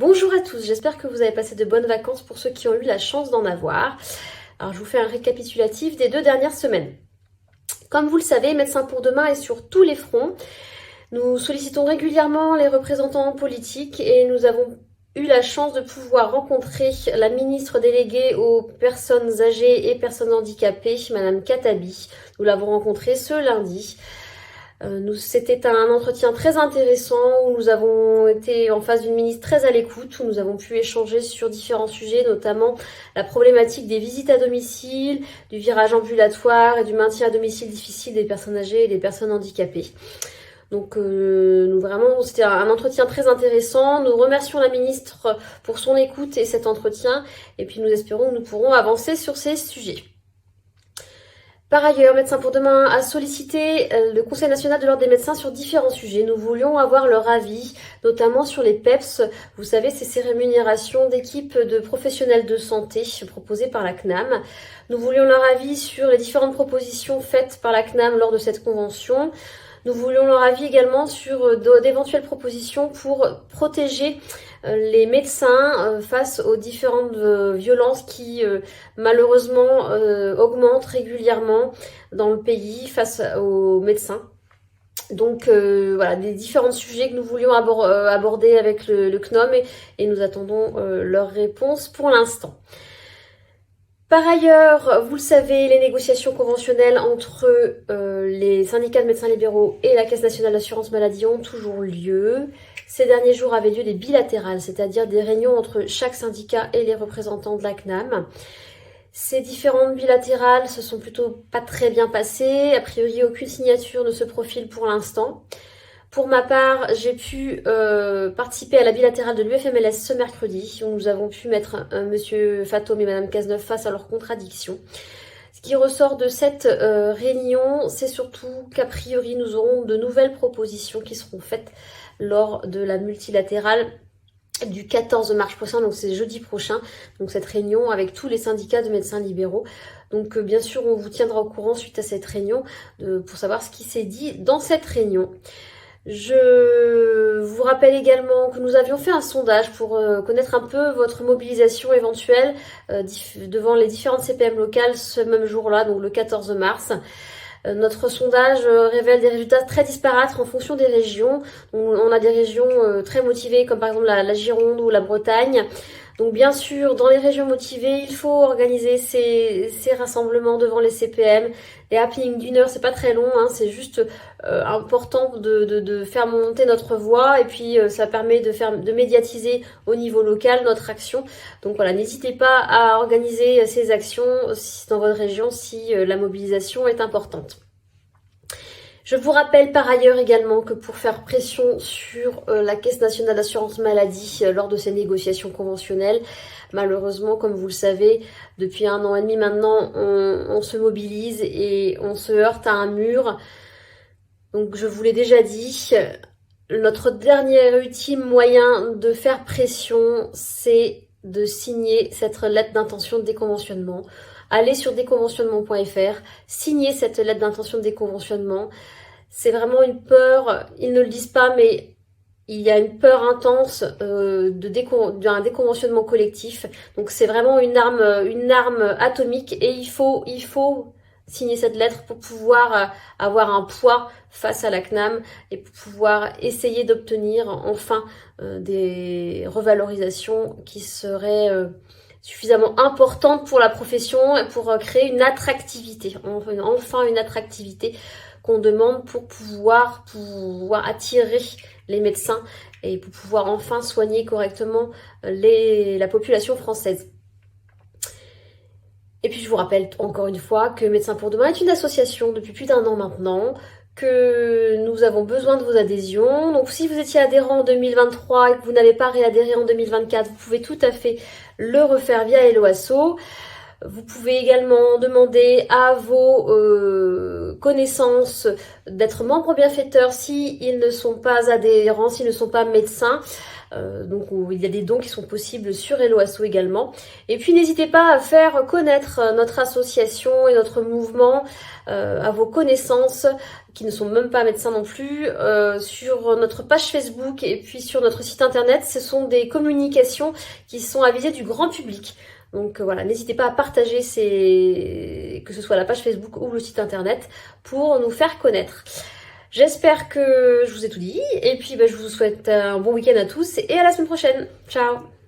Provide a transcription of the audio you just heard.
Bonjour à tous, j'espère que vous avez passé de bonnes vacances pour ceux qui ont eu la chance d'en avoir. Alors je vous fais un récapitulatif des 2 dernières semaines. Comme vous le savez, Médecins pour demain est sur tous les fronts. Nous sollicitons régulièrement les représentants politiques et nous avons eu la chance de pouvoir rencontrer la ministre déléguée aux personnes âgées et personnes handicapées, Madame Khattabi. Nous l'avons rencontrée ce lundi. C'était un entretien très intéressant où nous avons été en face d'une ministre très à l'écoute, où nous avons pu échanger sur différents sujets, notamment la problématique des visites à domicile, du virage ambulatoire et du maintien à domicile difficile des personnes âgées et des personnes handicapées. Donc vraiment, c'était un entretien très intéressant. Nous remercions la ministre pour son écoute et cet entretien, et puis nous espérons que nous pourrons avancer sur ces sujets. Par ailleurs, Médecins pour demain a sollicité le Conseil national de l'ordre des médecins sur différents sujets. Nous voulions avoir leur avis, notamment sur les PEPS. Vous savez, c'est ces rémunérations d'équipes de professionnels de santé proposées par la CNAM. Nous voulions leur avis sur les différentes propositions faites par la CNAM lors de cette convention. Nous voulions leur avis également sur d'éventuelles propositions pour protéger les médecins face aux différentes violences qui malheureusement augmentent régulièrement dans le pays face aux médecins. Donc voilà, des différents sujets que nous voulions aborder avec le CNOM et nous attendons leurs réponses pour l'instant. Par ailleurs, vous le savez, les négociations conventionnelles entre les syndicats de médecins libéraux et la Caisse nationale d'assurance maladie ont toujours lieu. Ces derniers jours avaient lieu des bilatérales, c'est-à-dire des réunions entre chaque syndicat et les représentants de la CNAM. Ces différentes bilatérales se sont plutôt pas très bien passées. A priori, aucune signature ne se profile pour l'instant. Pour ma part, j'ai pu participer à la bilatérale de l'UFMLS ce mercredi, où nous avons pu mettre Monsieur Fatoum et Madame Cazeneuve face à leurs contradictions. Ce qui ressort de cette réunion, c'est surtout qu'a priori, nous aurons de nouvelles propositions qui seront faites lors de la multilatérale du 14 mars prochain, donc c'est jeudi prochain, donc cette réunion avec tous les syndicats de médecins libéraux. Donc bien sûr, on vous tiendra au courant suite à cette réunion pour savoir ce qui s'est dit dans cette réunion. Je vous rappelle également que nous avions fait un sondage pour connaître un peu votre mobilisation éventuelle devant les différentes CPM locales ce même jour-là, donc le 14 mars. Notre sondage révèle des résultats très disparates en fonction des régions. On a des régions très motivées comme par exemple la Gironde ou la Bretagne. Donc bien sûr, dans les régions motivées, il faut organiser ces rassemblements devant les CPM. Les happenings d'une heure, c'est pas très long, hein, c'est juste important de faire monter notre voix et puis ça permet de médiatiser au niveau local notre action. Donc voilà, n'hésitez pas à organiser ces actions dans votre région si la mobilisation est importante. Je vous rappelle par ailleurs également que pour faire pression sur la Caisse nationale d'assurance maladie lors de ces négociations conventionnelles, malheureusement, comme vous le savez, depuis 1 an et demi maintenant, on se mobilise et on se heurte à un mur. Donc je vous l'ai déjà dit, notre dernier ultime moyen de faire pression, c'est de signer cette lettre d'intention de déconventionnement. Allez sur déconventionnement.fr, signez cette lettre d'intention de déconventionnement. C'est vraiment une peur, ils ne le disent pas, mais il y a une peur intense d'un déconventionnement collectif. Donc c'est vraiment une arme atomique et il faut signer cette lettre pour pouvoir avoir un poids face à la CNAM et pour pouvoir essayer d'obtenir enfin des revalorisations qui seraient suffisamment importantes pour la profession et pour créer une attractivité, enfin une attractivité qu'on demande pour pouvoir attirer les médecins et pour pouvoir enfin soigner correctement la population française. Et puis je vous rappelle encore une fois que Médecins pour demain est une association depuis plus d'1 an maintenant, que nous avons besoin de vos adhésions. Donc si vous étiez adhérent en 2023 et que vous n'avez pas réadhéré en 2024, vous pouvez tout à fait le refaire via Helloasso. Vous pouvez également demander à vos connaissances d'être membres bienfaiteurs s'ils ne sont pas adhérents, s'ils ne sont pas médecins. Donc il y a des dons qui sont possibles sur Helloasso également. Et puis n'hésitez pas à faire connaître notre association et notre mouvement à vos connaissances. qui ne sont même pas médecins non plus, sur notre page Facebook et puis sur notre site internet. Ce sont des communications qui sont à visée du grand public. Donc voilà, n'hésitez pas à partager que ce soit la page Facebook ou le site internet, pour nous faire connaître. J'espère que je vous ai tout dit, et puis je vous souhaite un bon week-end à tous, et à la semaine prochaine. Ciao!